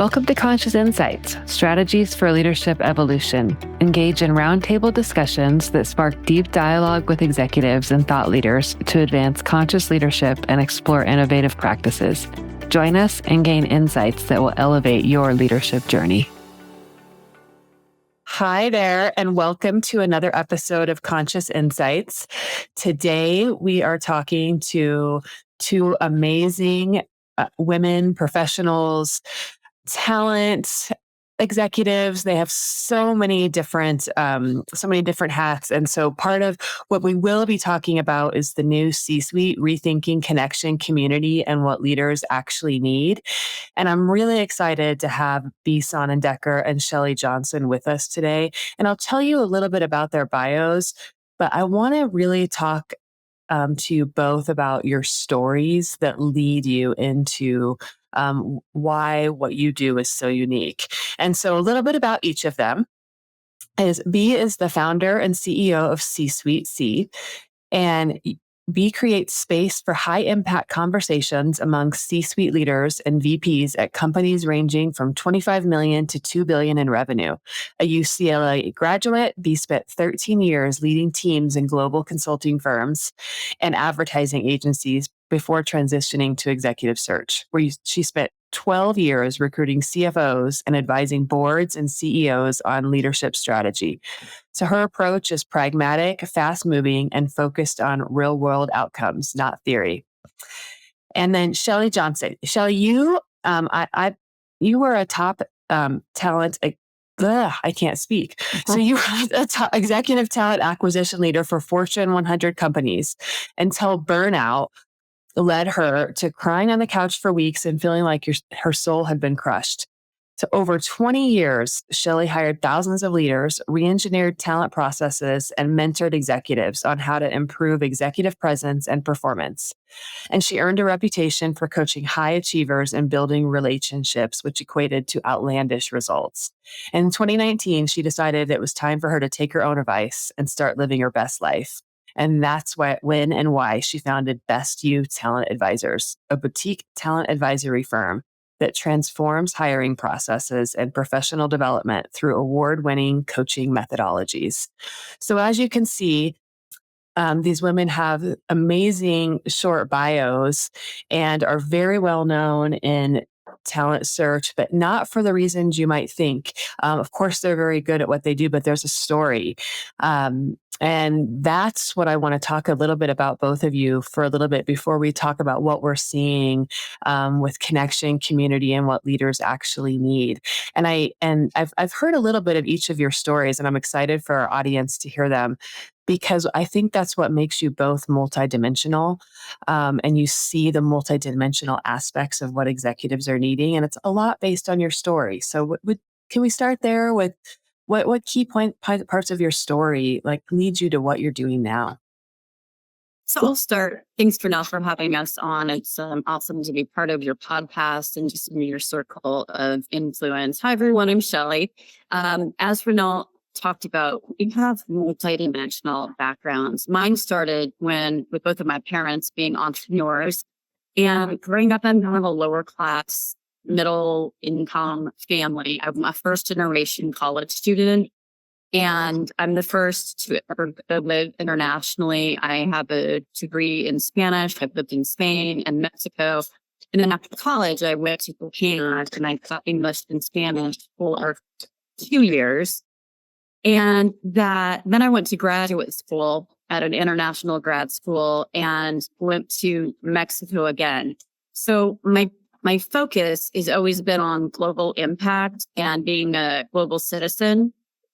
Welcome to Conscious Insights, Strategies for Leadership Evolution. Engage in roundtable discussions that spark deep dialogue with executives and thought leaders to advance conscious leadership and explore innovative practices. Join us and gain insights that will elevate your leadership journey. Hi there, and welcome to another episode of Conscious Insights. Today, we are talking to two amazing women professionals, talent executives. They have so many different hats. And so part of what we will be talking about is the new C-suite rethinking connection community and what leaders actually need. And I'm really excited to have Bea Sonnendecker and Chelle Johnson with us today. And I'll tell you a little bit about their bios, but I want to really talk to you both about your stories that lead you into why what you do is so unique. And so a little bit about each of them is Bea is the founder and CEO of SuiteC, and Bea creates space for high impact conversations among C-suite leaders and VPs at companies ranging from 25 million to 2 billion in revenue. A UCLA graduate, Bea spent 13 years leading teams in global consulting firms and advertising agencies before transitioning to executive search, where she spent 12 years recruiting CFOs and advising boards and CEOs on leadership strategy. So her approach is pragmatic, fast-moving, and focused on real-world outcomes, not theory. And then Chelle Johnson. Chelle, you were a top talent. I can't speak. So you were a top executive talent acquisition leader for Fortune 100 companies until burnout led her to crying on the couch for weeks and feeling like her soul had been crushed. So over 20 years, Chelle hired thousands of leaders, re-engineered talent processes, and mentored executives on how to improve executive presence and performance. And she earned a reputation for coaching high achievers and building relationships, which equated to outlandish results. In 2019, she decided it was time for her to take her own advice and start living her best life. And that's when and why she founded Best You Talent Advisors, a boutique talent advisory firm that transforms hiring processes and professional development through award-winning coaching methodologies. So as you can see, these women have amazing short bios and are very well known in talent search, but not for the reasons you might think. Of course, they're very good at what they do, but there's a story. And that's what I want to talk a little bit about both of you for a little bit before we talk about what we're seeing with connection, community, and what leaders actually need. And I've heard a little bit of each of your stories, and I'm excited for our audience to hear them, because I think that's what makes you both multidimensional, and you see the multidimensional aspects of what executives are needing, and it's a lot based on your story. So can we start there with what key parts of your story lead you to what you're doing now? So I'll start. Thanks, Renelle, for having us on. It's awesome to be part of your podcast and just in your circle of influence. Hi, everyone. I'm Chelle. As Renelle talked about, we have multidimensional backgrounds. Mine started with both of my parents being entrepreneurs, and growing up in kind of a lower class, middle income family. I'm a first generation college student, and I'm the first to ever live internationally. I have a degree in Spanish. I've lived in Spain and Mexico. And then after college, I went to Japan and I taught English and Spanish for 2 years. And then I went to graduate school at an international grad school and went to Mexico again. So my focus has always been on global impact and being a global citizen.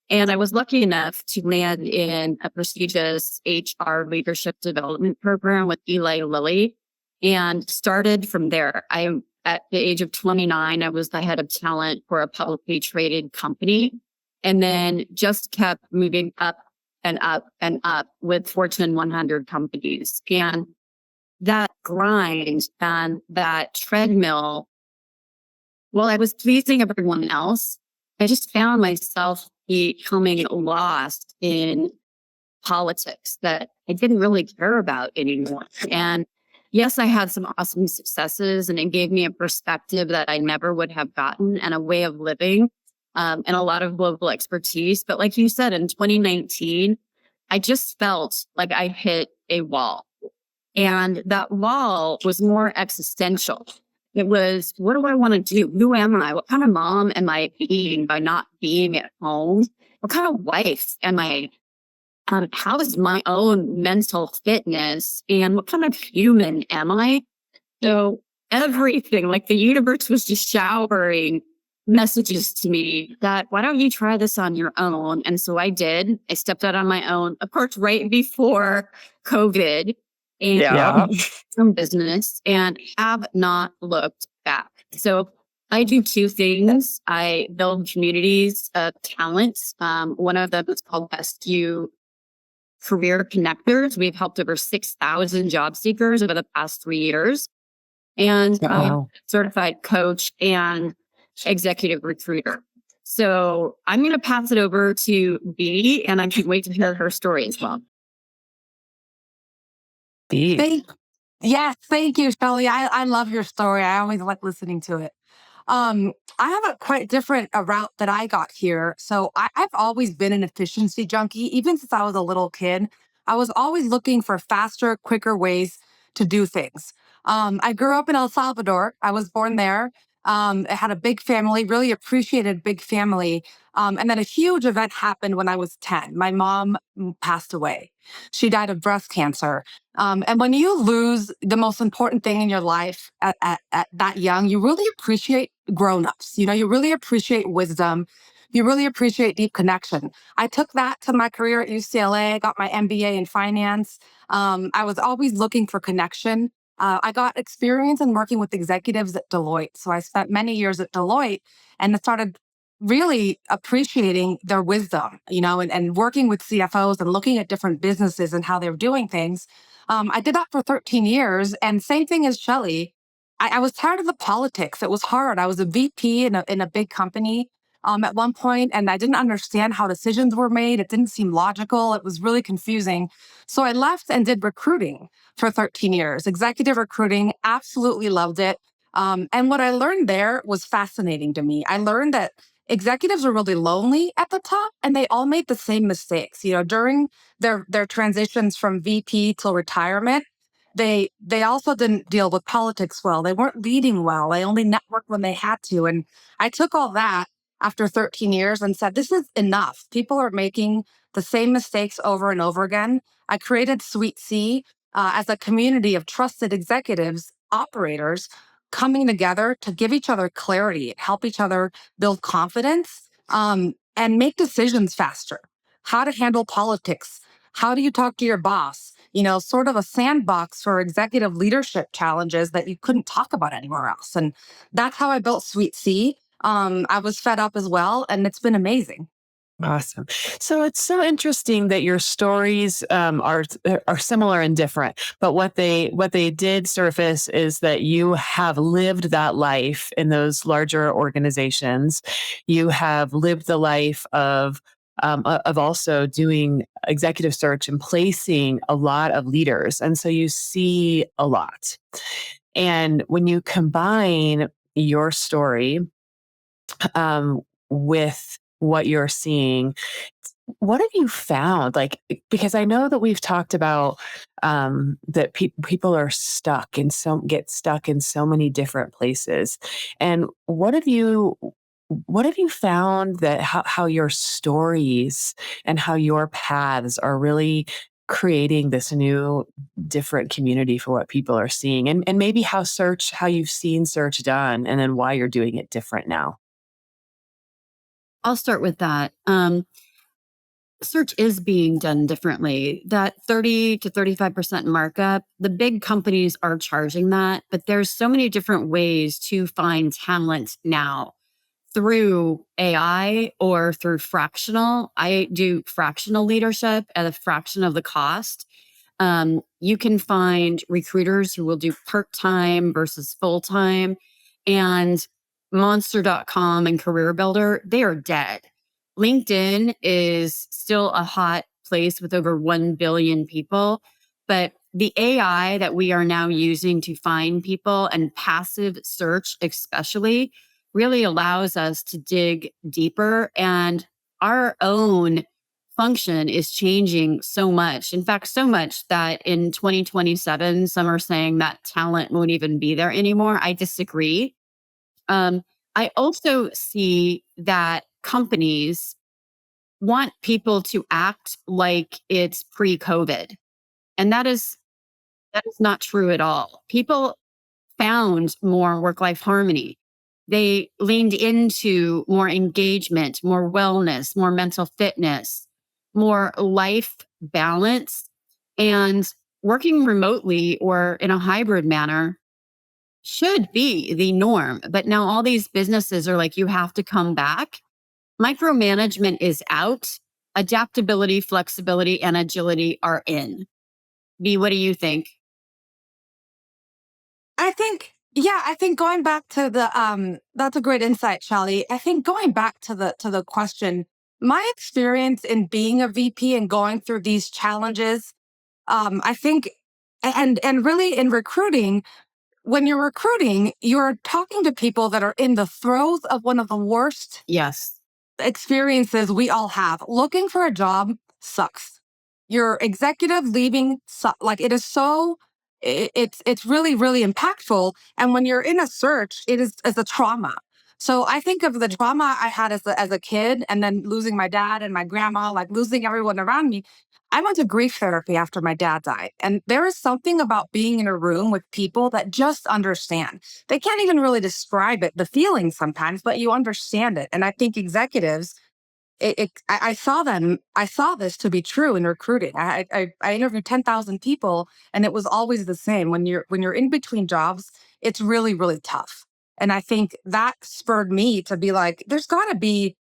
And I was lucky enough to land in a prestigious HR leadership development program with Eli Lilly and started from there. At the age of 29, I was the head of talent for a publicly traded company, and then just kept moving up and up and up with Fortune 100 companies. And that grind and that treadmill, while I was pleasing everyone else, I just found myself becoming lost in politics that I didn't really care about anymore. And, yes, I had some awesome successes, and it gave me a perspective that I never would have gotten, and a way of living, and a lot of global expertise. But like you said, in 2019, I just felt like I hit a wall. And that wall was more existential. It was, what do I want to do? Who am I? What kind of mom am I being by not being at home? What kind of wife am I? How is my own mental fitness? And what kind of human am I? So everything, like the universe was just showering messages to me that, why don't you try this on your own? And so I did. I stepped out on my own, of course, right before COVID, and Yeah. from business, and have not looked back. So I do two things. I build communities of talents. One of them is called SU Career Connectors. We've helped over 6,000 job seekers over the past 3 years. And I'm a Wow. certified coach and executive recruiter. So I'm going to pass it over to Bea, and I can't wait to hear her story as well. Bea. Thank you, Shelley. I love your story. I always like listening to it. I have a quite different route that I got here. So I've always been an efficiency junkie, even since I was a little kid. I was always looking for faster, quicker ways to do things. I grew up in El Salvador. I was born there. I had a big family, really appreciated big family. And then a huge event happened when I was 10. My mom passed away. She died of breast cancer. And when you lose the most important thing in your life at that young, you really appreciate grown-ups. You really appreciate wisdom. You really appreciate deep connection. I took that to my career at UCLA, got my MBA in finance. I was always looking for connection. I got experience in working with executives at Deloitte. So I spent many years at Deloitte and started really appreciating their wisdom, and working with CFOs and looking at different businesses and how they're doing things. I did that for 13 years. And same thing as Shelley, I was tired of the politics. It was hard. I was a VP in a big company at one point, and I didn't understand how decisions were made. It didn't seem logical. It was really confusing. So I left and did recruiting for 13 years, executive recruiting, absolutely loved it. And what I learned there was fascinating to me. I learned that executives are really lonely at the top, and they all made the same mistakes. During their transitions from VP till retirement, they also didn't deal with politics well. They weren't leading well. They only networked when they had to. And I took all that after 13 years and said, this is enough. People are making the same mistakes over and over again. I created SuiteC as a community of trusted executives, operators coming together to give each other clarity, help each other build confidence, and make decisions faster. How to handle politics. How do you talk to your boss? Sort of a sandbox for executive leadership challenges that you couldn't talk about anywhere else. And that's how I built SuiteC. I was fed up as well, and it's been amazing. Awesome. So it's so interesting that your stories are similar and different, but what they did surface is that you have lived that life in those larger organizations. You have lived the life of also doing executive search and placing a lot of leaders, and so you see a lot. And when you combine your story with what you're seeing, what have you found? Like, because I know that we've talked about that people are get stuck in so many different places. And what have you found that how your stories and how your paths are really creating this new different community for what people are seeing, and maybe how you've seen search done and then why you're doing it different now? I'll start with that. Search is being done differently. That 30 to 35% markup, the big companies are charging that, but there's so many different ways to find talent now through AI or through fractional. I do fractional leadership at a fraction of the cost. You can find recruiters who will do part-time versus full-time, and monster.com and career builder, they are dead. LinkedIn is still a hot place with over 1 billion people, but the AI that we are now using to find people, and passive search especially, really allows us to dig deeper, and our own function is changing so much. In fact, so much that in 2027, some are saying that talent won't even be there anymore. I disagree. Um, I also see that companies want people to act like it's pre-COVID. And that is not true at all. People found more work-life harmony. They leaned into more engagement, more wellness, more mental fitness, more life balance. And working remotely or in a hybrid manner should be the norm. But now all these businesses are like, you have to come back. Micromanagement is out. Adaptability, flexibility, and agility are in. B, what do you think? I think going back to that's a great insight, Shelley. I think going back to the question, my experience in being a VP and going through these challenges, I think and really in recruiting, when you're recruiting, you're talking to people that are in the throes of one of the worst Yes. experiences we all have. Looking for a job sucks. Your executive leaving, like it is so, it's really, really impactful. And when you're in a search, it is as a trauma. So I think of the trauma I had as a kid, and then losing my dad and my grandma, like losing everyone around me. I went to grief therapy after my dad died. And there is something about being in a room with people that just understand. They can't even really describe it, the feeling sometimes, but you understand it. And I think executives, I saw this to be true in recruiting. I interviewed 10,000 people, and it was always the same. When you're in between jobs, it's really, really tough. And I think that spurred me to be like, there's got to be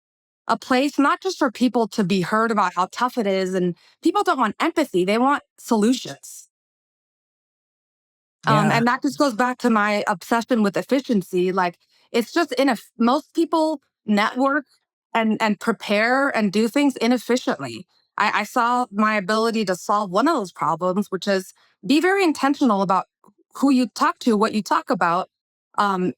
a place not just for people to be heard about how tough it is. And people don't want empathy, they want solutions. Yeah. And that just goes back to my obsession with efficiency. Like it's just most people network and prepare and do things inefficiently. I saw my ability to solve one of those problems, which is be very intentional about who you talk to, what you talk about, and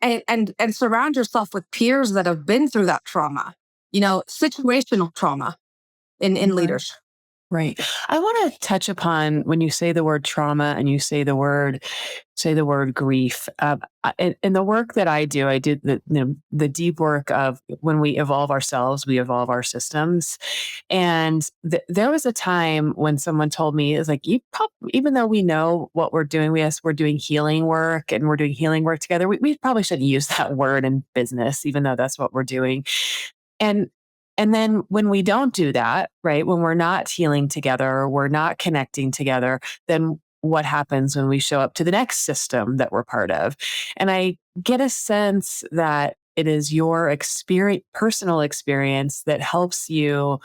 surround yourself with peers that have been through that trauma. Situational trauma in Right. leadership. Right. I want to touch upon when you say the word trauma and you say the word grief. In the work that I did the deep work of when we evolve ourselves, we evolve our systems. And there was a time when someone told me, "It's like even though we know what we're doing, we're doing healing work and we're doing healing work together. We probably shouldn't use that word in business, even though that's what we're doing." And and then when we don't do that, right? When we're not healing together, or we're not connecting together, then what happens when we show up to the next system that we're part of? And I get a sense that it is your personal experience that helps you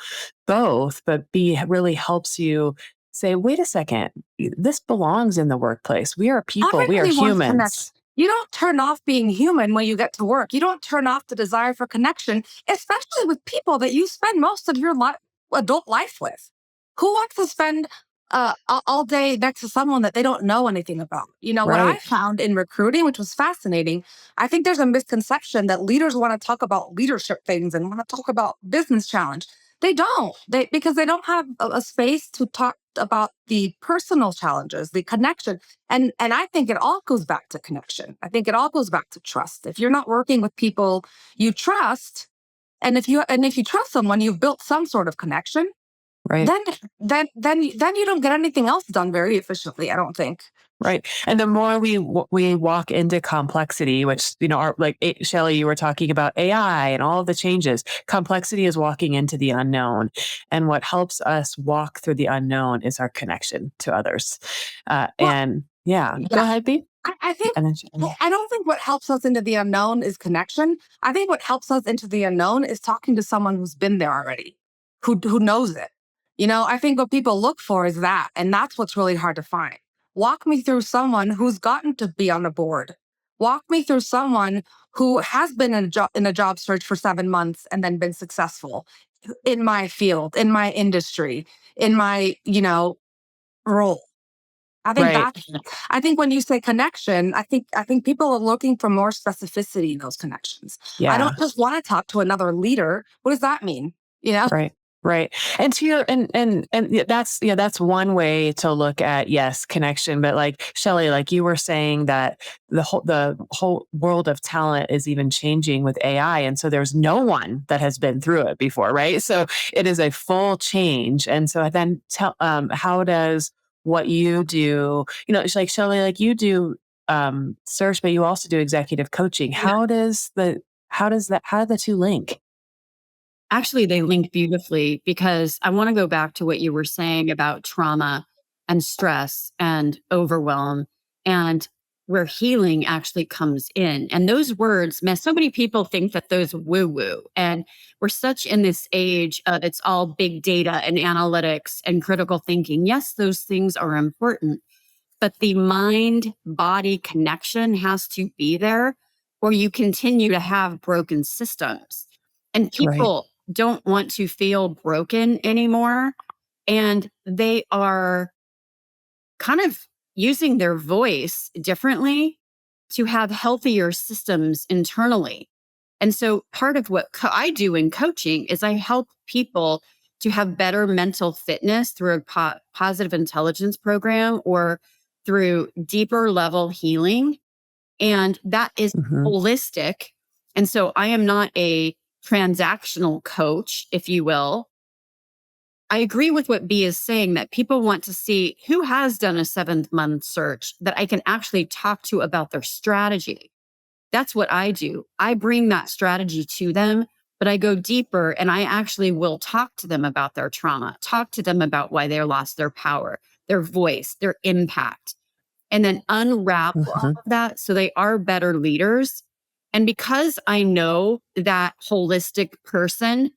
both, but B really helps you say, wait a second, this belongs in the workplace. We are people, we are Everybody wants connection. humans. You don't turn off being human when you get to work. You don't turn off the desire for connection, especially with people that you spend most of your adult life with. Who wants to spend all day next to someone that they don't know anything about? What I Right. found in recruiting, which was fascinating, I think there's a misconception that leaders want to talk about leadership things and want to talk about business challenge. They don't. Because they don't have a space to talk about the personal challenges, the connection. And I think it all goes back to connection. I think it all goes back to trust. If you're not working with people you trust, and if you trust someone, you've built some sort of connection, Right. then you don't get anything else done very efficiently, I don't think. Right. And the more we walk into complexity, which, Shelley, you were talking about AI and all of the changes. Complexity is walking into the unknown. And what helps us walk through the unknown is our connection to others. Well, And yeah, go yeah, ahead, B. I think And then, I don't think what helps us into the unknown is connection. I think what helps us into the unknown is talking to someone who's been there already, who knows it. I think what people look for is that, and that's what's really hard to find. Walk me through someone who's gotten to be on the board. Walk me through someone who has been in a job search for 7 months and then been successful in my field, in my industry, in my role. I think Right. that's, I think when you say connection, I think people are looking for more specificity in those connections. I Yeah. don't just want to talk to another leader. What does that mean? You know? Right. Right. And to your and yeah, that's one way to look at, yes, connection. But like Shelley, like you were saying that the whole world of talent is even changing with AI. And so there's no one that has been through it before, right? So it is a full change. And so then tell how does what you do, it's like Shelley, like you do search, but you also do executive coaching. Yeah. How do the two link? Actually, they link beautifully because I want to go back to what you were saying about trauma and stress and overwhelm and where healing actually comes in. And those words, man, so many people think that those woo woo. And we're such in this age of it's all big data and analytics and critical thinking. Yes, those things are important, but the mind body connection has to be there or you continue to have broken systems. And Right. people don't want to feel broken anymore. And they are kind of using their voice differently to have healthier systems internally. And so part of what I do in coaching is I help people to have better mental fitness through a positive intelligence program or through deeper level healing. And that is Mhm. holistic. And so I am not a transactional coach, if you will. I agree with what B is saying that people want to see who has done a 7th month search that I can actually talk to about their strategy. That's what I do. I bring that strategy to them, but I go deeper and I actually will talk to them about their trauma, talk to them about why they lost their power, their voice, their impact, and then unwrap all Mhm. of that so they are better leaders. And because I know that holistic person,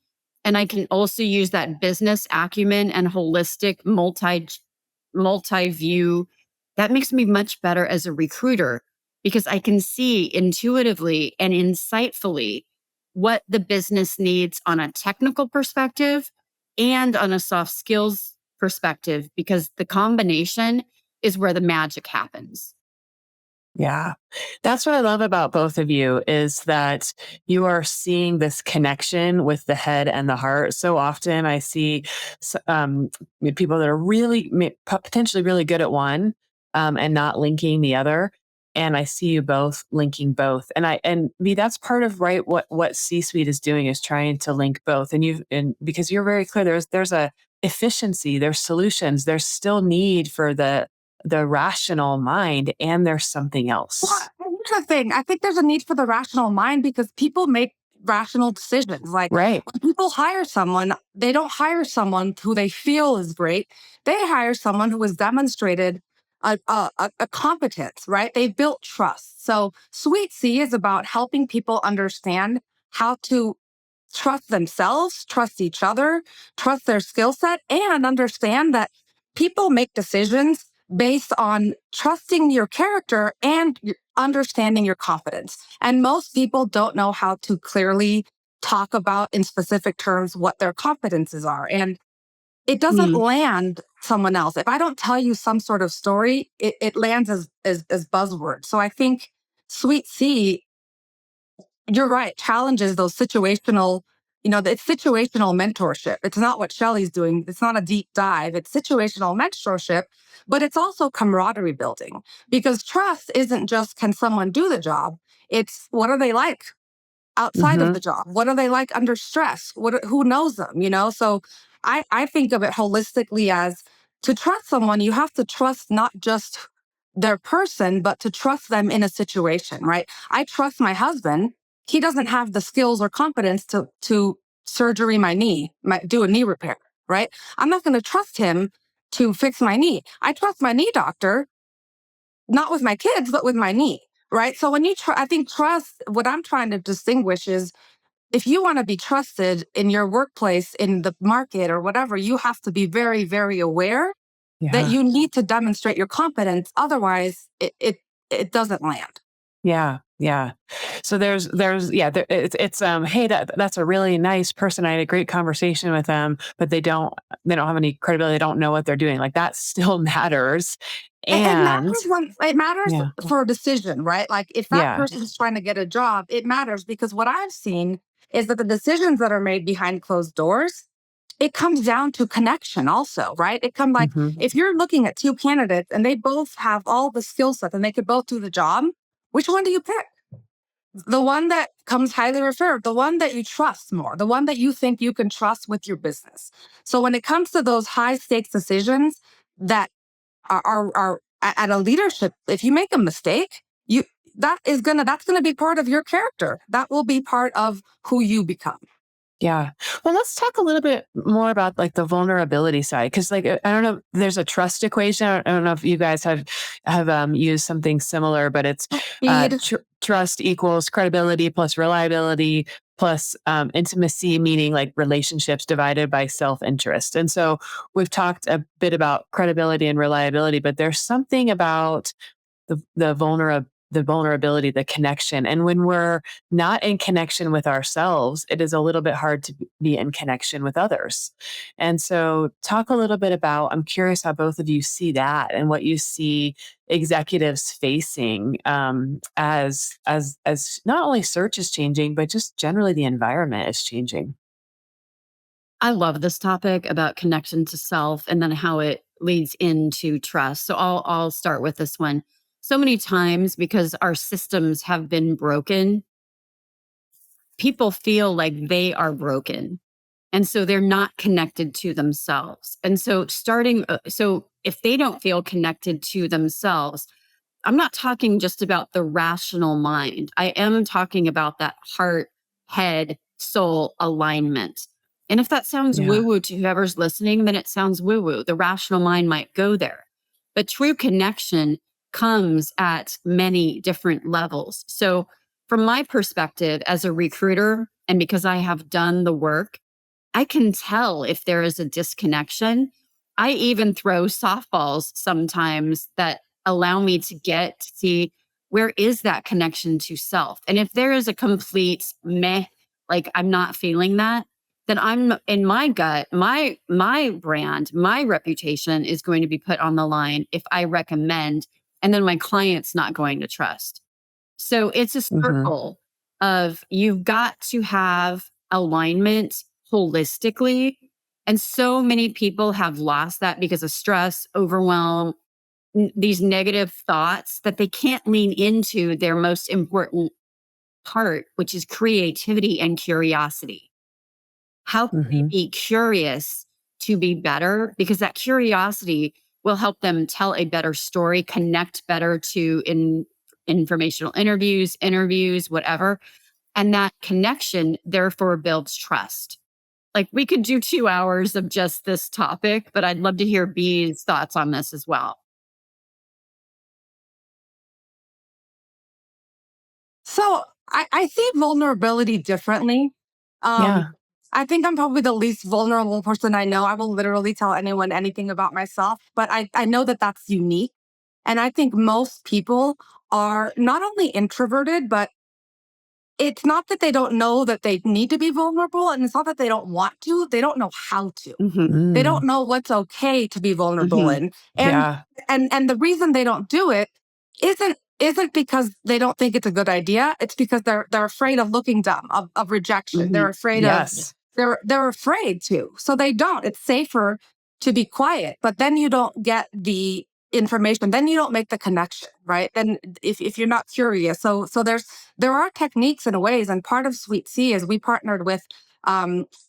and I can also use that business acumen and holistic multi view, that makes me much better as a recruiter because I can see intuitively and insightfully what the business needs on a technical perspective and on a soft skills perspective, because the combination is where the magic happens. Yeah. That's what I love about both of you is that you are seeing this connection with the head and the heart. So often I see people that are really potentially really good at one and not linking the other. And I see you both linking both. That's part of right what C-suite is doing is trying to link both. And because you're very clear, there's a efficiency, there's solutions, there's still need for the rational mind, and there's something Well, else. here's the thing. I think there's a need for the rational mind because people make rational decisions. Like Right. when people hire someone, they don't hire someone who they feel is great. They hire someone who has demonstrated a competence, right? They've built trust. So Sweet C is about helping people understand how to trust themselves, trust each other, trust their skill set, and understand that people make decisions based on trusting your character and understanding your competence. And most people don't know how to clearly talk about in specific terms what their competences are. And it doesn't Mm. land someone else. If I don't tell you some sort of story, it lands as buzzwords. So I think Sweet C, you're right, challenges those situational, it's situational mentorship. It's not what Shelley's doing. It's not a deep dive. It's situational mentorship, but it's also camaraderie building because trust isn't just can someone do the job? It's what are they like outside of Mhm. the job? What are they like under stress? Who knows them? So I think of it holistically as to trust someone, you have to trust not just their person, but to trust them in a situation, right? I trust my husband. He doesn't have the skills or competence to surgery my knee, do a knee repair, right? I'm not going to trust him to fix my knee. I trust my knee doctor, not with my kids, but with my knee, right? So when I think trust, what I'm trying to distinguish is if you want to be trusted in your workplace, in the market or whatever, you have to be very, very aware that Yeah. you need to demonstrate your competence. Otherwise, it doesn't land. Yeah. Yeah. So hey, that's a really nice person. I had a great conversation with them, but they don't have any credibility. They don't know what they're doing. Like that still matters. It And matters when it matters yeah. for a decision, right? Like if that Yeah. person is trying to get a job, it matters because what I've seen is that the decisions that are made behind closed doors, it comes down to connection also, right? It comes like Hmm. if you're looking at two candidates and they both have all the skill set and they could both do the job, which one do you pick? The one that comes highly referred, the one that you trust more, the one that you think you can trust with your business. So when it comes to those high stakes decisions that are at a leadership, if you make a mistake, that's gonna be part of your character. That will be part of who you become. Yeah. Well, let's talk a little bit more about like the vulnerability side. Cause like, I don't know, there's a trust equation. I don't know if you guys have used something similar, but it's, Speed. trust equals credibility plus reliability plus, intimacy, meaning like relationships divided by self-interest. And so we've talked a bit about credibility and reliability, but there's something about the vulnerability, the connection. And when we're not in connection with ourselves, it is a little bit hard to be in connection with others. And so talk a little bit about, I'm curious how both of you see that and what you see executives facing, as not only search is changing, but just generally the environment is changing. I love this topic about connection to self and then how it leads into trust. So I'll start with this one. So many times because our systems have been broken, people feel like they are broken. And so they're not connected to themselves. And so so if they don't feel connected to themselves, I'm not talking just about the rational mind. I am talking about that heart, head, soul alignment. And if that sounds Yeah. woo woo to whoever's listening, then it sounds woo woo. The rational mind might go there. But true connection comes at many different levels. So, from my perspective as a recruiter, and because I have done the work, I can tell if there is a disconnection. I even throw softballs sometimes that allow me to get to see where is that connection to self. And if there is a complete meh, like I'm not feeling that, then I'm in my gut, my brand, my reputation is going to be put on the line if I recommend, and then my client's not going to trust. So it's a Hmm. circle of you've got to have alignment holistically. And so many people have lost that because of stress, overwhelm, these negative thoughts that they can't lean into their most important part, which is creativity and curiosity. How can they Hmm. be curious to be better? Because that curiosity will help them tell a better story, connect better to informational interviews, whatever. And that connection therefore builds trust. Like we could do 2 hours of just this topic, but I'd love to hear Bee's thoughts on this as well. So I see vulnerability differently. Um, Yeah. I think I'm probably the least vulnerable person I know. I will literally tell anyone anything about myself, but I know that that's unique. And I think most people are not only introverted, but it's not that they don't know that they need to be vulnerable. And it's not that they don't want to, they don't know how to. Hmm. They Mm. don't know what's okay to be vulnerable Hmm. in. Yeah. And the reason they don't do it isn't because they don't think it's a good idea. It's because they're afraid of looking dumb, of rejection. Hmm. They're afraid of Yes. they're afraid to. So they don't. It's safer to be quiet. But then you don't get the information. Then you don't make the connection, right? Then if you're not curious. So there are techniques and ways. And part of SuiteC is we partnered with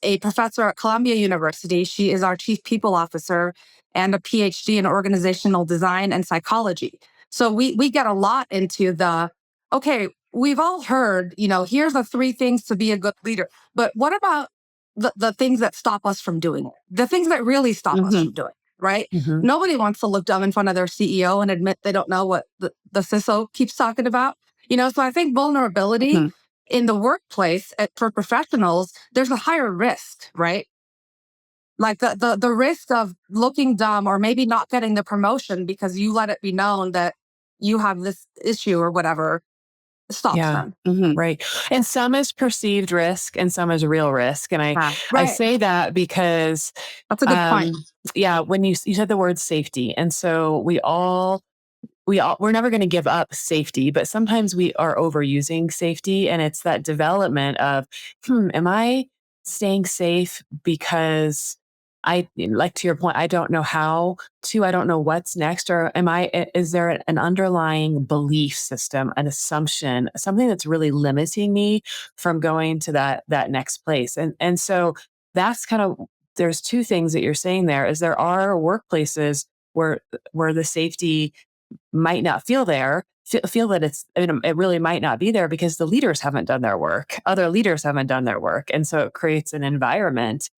a professor at Columbia University. She is our chief people officer and a PhD in organizational design and psychology. So we get a lot into the okay, we've all heard, here's the three things to be a good leader. But what about the things that stop us from doing it? The things that really stop us Hmm. from doing it, right? Hmm. Nobody wants to look dumb in front of their CEO and admit they don't know what the CISO keeps talking about. So I think vulnerability Hmm. in the workplace for professionals, there's a higher risk, right? Like the risk of looking dumb or maybe not getting the promotion because you let it be known that you have this issue or whatever. stops Yeah. them. Right. And some is perceived risk and some is real risk. And I Right. say that because, That's a good point. yeah, when you said the word safety. And so we're never going to give up safety, but sometimes we are overusing safety. And it's that development of, am I staying safe because like to your point, I don't know how to, I don't know what's next, or is there an underlying belief system, an assumption, something that's really limiting me from going to that next place? And so that's kind of, there's two things that you're saying there is there are workplaces where the safety might not feel that it really might not be there because the leaders haven't done their work. Other leaders haven't done their work. And so it creates an environment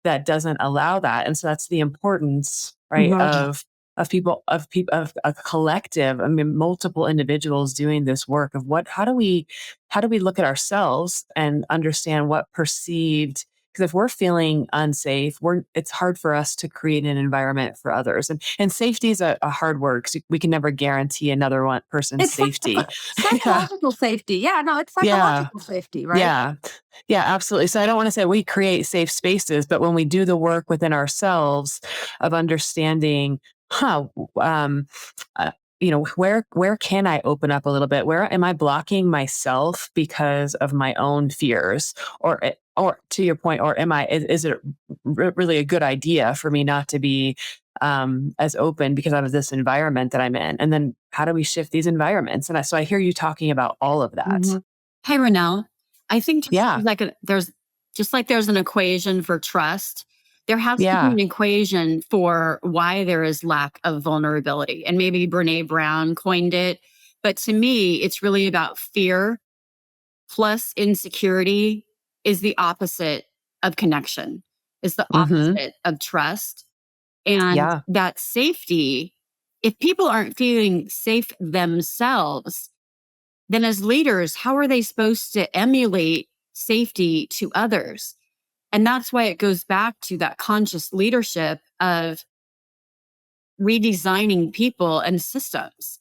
that doesn't allow that. And so that's the importance, right, Mhm. of a collective, I mean, multiple individuals doing this work of how do we look at ourselves and understand what perceived, because if we're feeling unsafe, it's hard for us to create an environment for others. And safety is a hard word because we can never guarantee another one person's It's safety. Yeah. psychological safety. Yeah, no, it's Yeah. psychological safety, right? Yeah. Yeah, absolutely. So I don't want to say we create safe spaces, but when we do the work within ourselves of understanding, huh, um, uh, where can I open up a little bit? Where am I blocking myself because of my own fears, or to your point, or is it really a good idea for me not to be as open because of this environment that I'm in? And then how do we shift these environments? So I hear you talking about all of that. Mhm. Hey, Renelle, I think Yeah. just like there's an equation for trust, there has to be Yeah. an equation for why there is lack of vulnerability. And maybe Brene Brown coined it. But to me, it's really about fear plus insecurity is the opposite of connection, is the Hmm. opposite of trust. And Yeah. that safety, if people aren't feeling safe themselves, then as leaders, how are they supposed to emulate safety to others? And that's why it goes back to that conscious leadership of redesigning people and systems.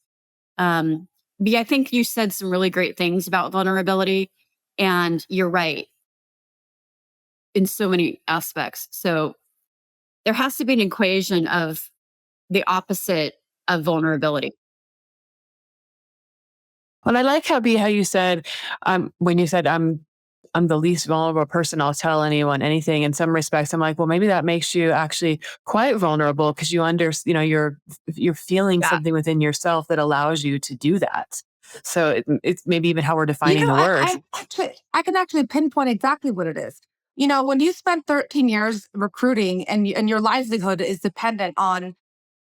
I think you said some really great things about vulnerability, and you're right in so many aspects. So there has to be an equation of the opposite of vulnerability. Well, I like how you said, when you said I'm the least vulnerable person, I'll tell anyone anything. In some respects, I'm like, well, maybe that makes you actually quite vulnerable because you're feeling Yeah. something within yourself that allows you to do that. So it's maybe even how we're You defining know, the word. I can actually pinpoint exactly what it is. You know, when you spend 13 years recruiting and your livelihood is dependent on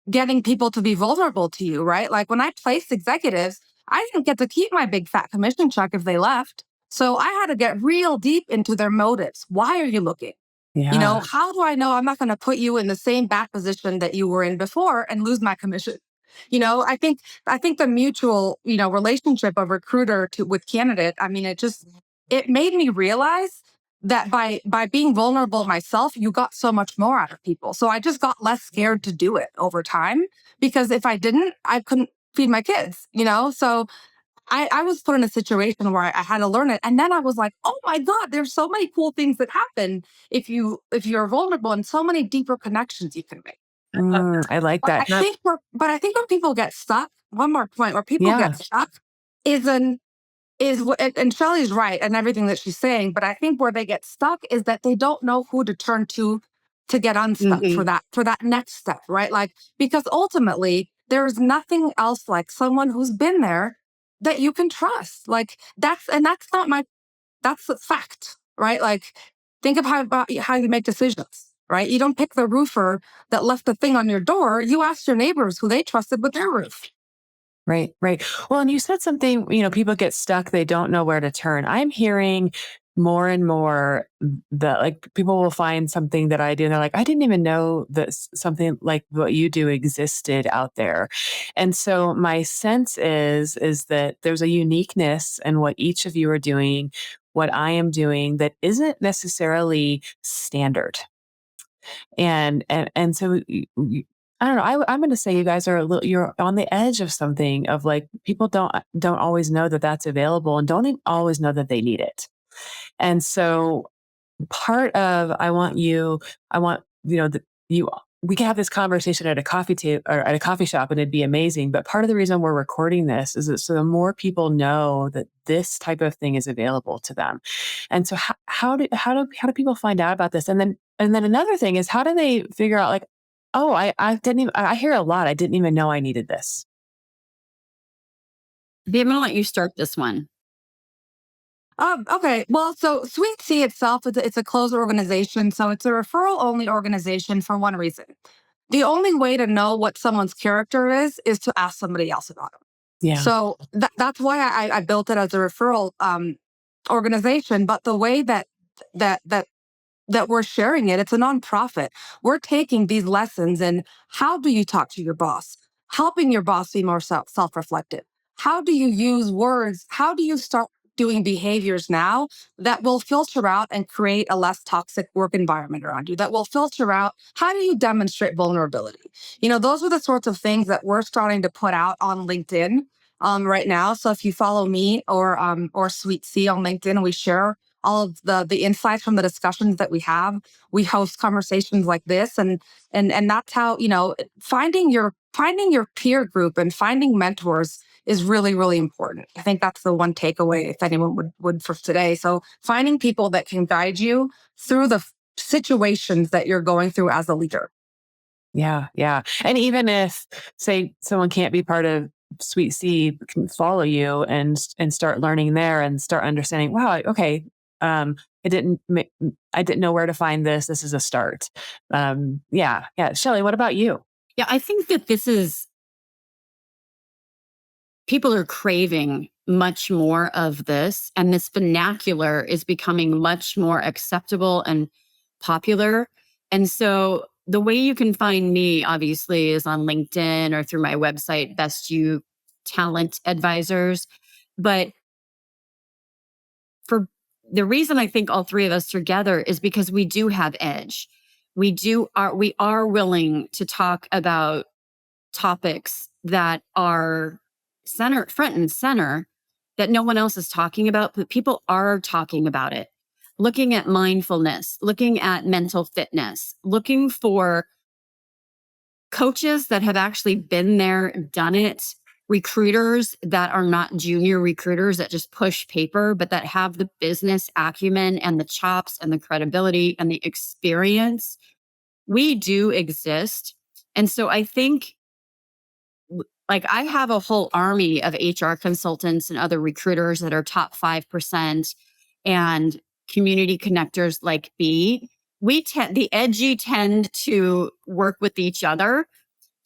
getting people to be vulnerable to you, right? Like when I placed executives, I didn't get to keep my big fat commission check if they left. So I had to get real deep into their motives. Why are you looking? You know, Yeah. how do I know I'm not going to put you in the same back position that you were in before and lose my commission? You know, I think the mutual, relationship of recruiter to with candidate, I mean, it made me realize that by being vulnerable myself, you got so much more out of people. So I just got less scared to do it over time because if I didn't, I couldn't feed my kids, So I was put in a situation where I had to learn it. And then I was like, oh my God, there's so many cool things that happen if you're vulnerable and so many deeper connections you can make. I like But I that. think when people get stuck, one more point where people Yeah. get stuck is an is what and Shelley's right and everything that she's saying, but I think where they get stuck is that they don't know who to turn to get unstuck Mhm. for that next step, right? Like because ultimately there's nothing else like someone who's been there that you can trust. Like that's not my that's a fact, right? Like, think of how you make decisions, right? You don't pick the roofer that left the thing on your door. You ask your neighbors who they trusted with their roof. Right, right. Well, and you said something, people get stuck, they don't know where to turn. I'm hearing more and more that like people will find something that I do and they're like, I didn't even know that something like what you do existed out there. And so my sense is that there's a uniqueness in what each of you are doing, what I am doing that isn't necessarily standard. And so I don't know. I'm going to say you guys are you're on the edge of something of like people don't always know that that's available and don't always know that they need it. And so part of I want you we can have this conversation at a coffee table or at a coffee shop and it'd be amazing. But part of the reason we're recording this is that so the more people know that this type of thing is available to them. And so how do people find out about this? And then another thing is how do they figure out like, oh, I didn't even I hear a lot. I didn't even know I needed this. Bea, I'm going to let you start this one. Okay. Well, so SuiteC itself, it's a closed organization. So it's a referral only organization for one reason. The only way to know what someone's character is to ask somebody else about them. Yeah. So that's why I built it as a referral organization. But the way that that we're sharing it, it's a nonprofit. We're taking these lessons and how do you talk to your boss? Helping your boss be more self-reflective. How do you use words? How do you start doing behaviors now that will filter out and create a less toxic work environment around you, that will filter out how do you demonstrate vulnerability? Those are the sorts of things that we're starting to put out on LinkedIn right now. So if you follow me or SuiteC on LinkedIn, we share all of the insights from the discussions that we have. We host conversations like this, and that's how finding your peer group and finding mentors is really, really important. I think that's the one takeaway if anyone would for today. So finding people that can guide you through the situations that you're going through as a leader. Yeah, yeah. And even if, say, someone can't be part of SuiteC, can follow you and start learning there and start understanding. Wow, okay, I didn't know where to find this. This is a start. Yeah, yeah. Chelle, what about you? Yeah, I think that this is, people are craving much more of this, and this vernacular is becoming much more acceptable and popular. And so the way you can find me, obviously, is on LinkedIn or through my website, Best You Talent Advisors. But for the reason I think all three of us together is because we do have edge. We are willing to talk about topics that are front and center that no one else is talking about, but people are talking about it. Looking at mindfulness, looking at mental fitness, looking for coaches that have actually been there, done it, recruiters that are not junior recruiters that just push paper, but that have the business acumen and the chops and the credibility and the experience. We do exist. And so I think, like, I have a whole army of HR consultants and other recruiters that are top 5% and community connectors like Bea. The edgy tend to work with each other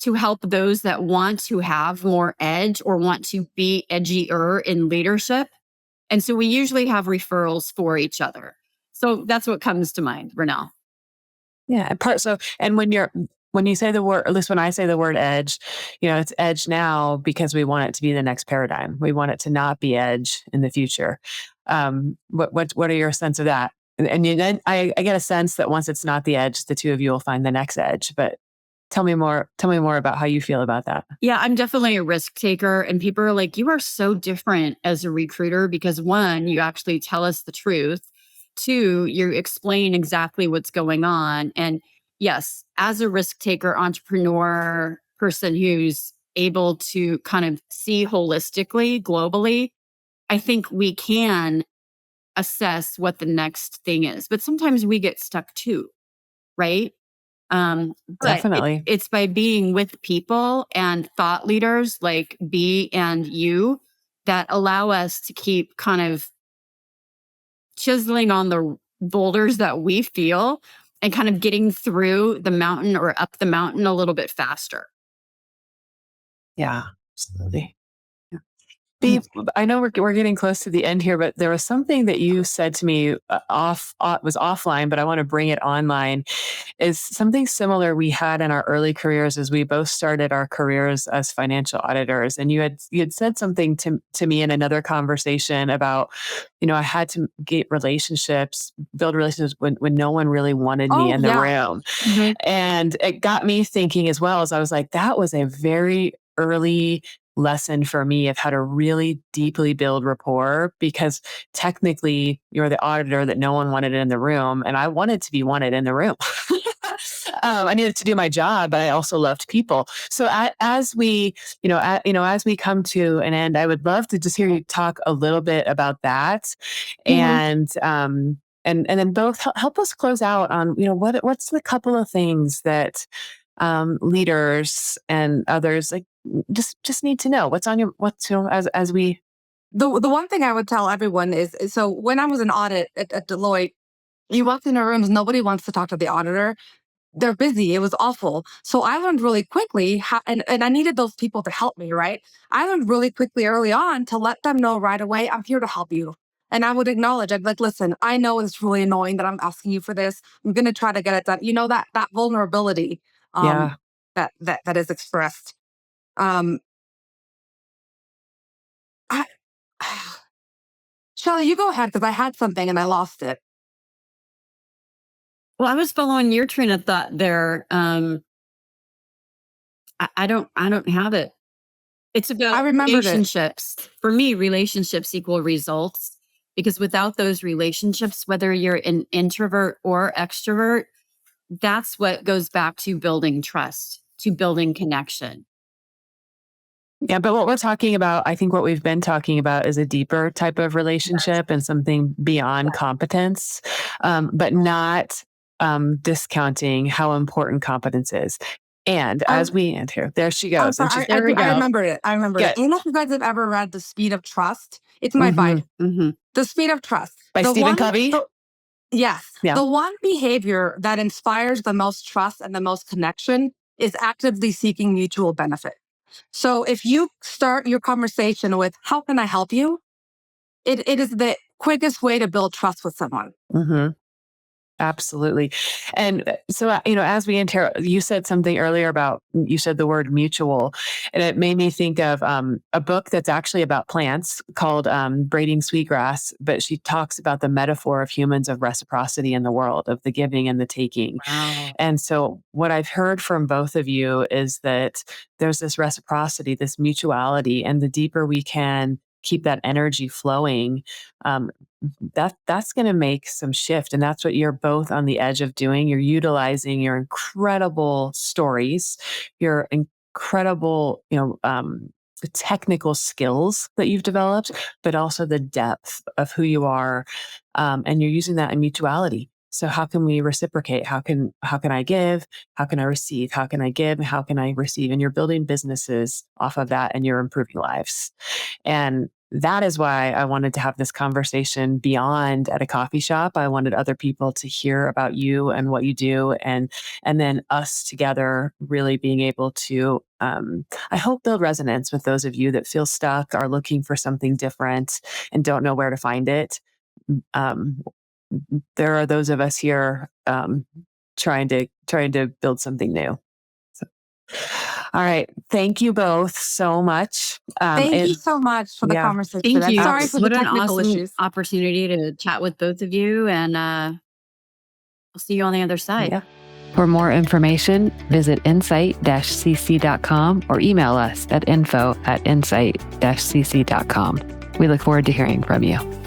to help those that want to have more edge or want to be edgier in leadership. And so we usually have referrals for each other. So that's what comes to mind, Renelle. Yeah, and when you say the word, at least when I say the word edge, it's edge now because we want it to be the next paradigm. We want it to not be edge in the future. What are your sense of that? Then I get a sense that once it's not the edge, the two of you will find the next edge. But tell me more about how you feel about that. Yeah, I'm definitely a risk taker. And people are like, you are so different as a recruiter because one, you actually tell us the truth. Two, you explain exactly what's going on. And yes, as a risk taker, entrepreneur, person who's able to kind of see holistically, globally, I think we can assess what the next thing is. But sometimes we get stuck too, right? But Definitely. it's by being with people and thought leaders like Bea and you that allow us to keep kind of chiseling on the boulders that we feel and kind of getting through the mountain or up the mountain a little bit faster. Yeah, absolutely. Yeah. Bea, I know we're getting close to the end here, but there was something that you said to me was offline, but I want to bring it online. Is something similar we had in our early careers as we both started our careers as financial auditors, and you had said something to me in another conversation about, I had to build relationships when no one really wanted me in the room, and it got me thinking as well. As I was like, that was a very early lesson for me of how to really deeply build rapport, because technically you're the auditor that no one wanted in the room, and I wanted to be wanted in the room. I needed to do my job, but I also loved people. So as we come to an end, I would love to just hear you talk a little bit about that, and then both help us close out on what's the couple of things that leaders and others just need to know. As we. The one thing I would tell everyone is, so when I was in audit at Deloitte, you walk into rooms, nobody wants to talk to the auditor. They're busy. It was awful. So I learned really quickly and I needed those people to help me, right? I learned really quickly early on to let them know right away, I'm here to help you. And I would acknowledge, I'd be like, listen, I know it's really annoying that I'm asking you for this. I'm going to try to get it done. That vulnerability that is expressed. Chelle, you go ahead, because I had something and I lost it. Well, I was following your train of thought there. I don't have it. It's about relationships. For me, relationships equal results, because without those relationships, whether you're an introvert or extrovert, that's what goes back to building trust, to building connection. Yeah, but what we're talking about, I think what we've been talking about, is a deeper type of relationship and something beyond competence, but not discounting how important competence is. And as we end here, there she goes. I remember it. I don't know if you guys have ever read The Speed of Trust. It's my Bible. The Speed of Trust. By Stephen Covey? Yes. Yeah. The one behavior that inspires the most trust and the most connection is actively seeking mutual benefit. So if you start your conversation with, how can I help you? It is the quickest way to build trust with someone. Absolutely. And so, as we enter, you said something earlier you said the word mutual, and it made me think of a book that's actually about plants called Braiding Sweetgrass, but she talks about the metaphor of humans of reciprocity in the world, of the giving and the taking. Wow. And so what I've heard from both of you is that there's this reciprocity, this mutuality, and the deeper we can keep that energy flowing, that's going to make some shift. And that's what you're both on the edge of doing. You're utilizing your incredible stories, your incredible, technical skills that you've developed, but also the depth of who you are. And you're using that in mutuality. So how can we reciprocate? How can I give? How can I receive? How can I give? How can I receive? And you're building businesses off of that, and you're improving lives. And that is why I wanted to have this conversation beyond at a coffee shop. I wanted other people to hear about you and what you do, and then us together really being able to, I hope, build resonance with those of you that feel stuck, are looking for something different, and don't know where to find it. There are those of us here trying to build something new. So, all right. Thank you both so much. Thank you so much for the conversation. Thank you. Sorry for the technical awesome issues. Opportunity to chat with both of you, and I'll see you on the other side. Yeah. For more information, visit insight-cc.com or email us at info@insight-cc.com. We look forward to hearing from you.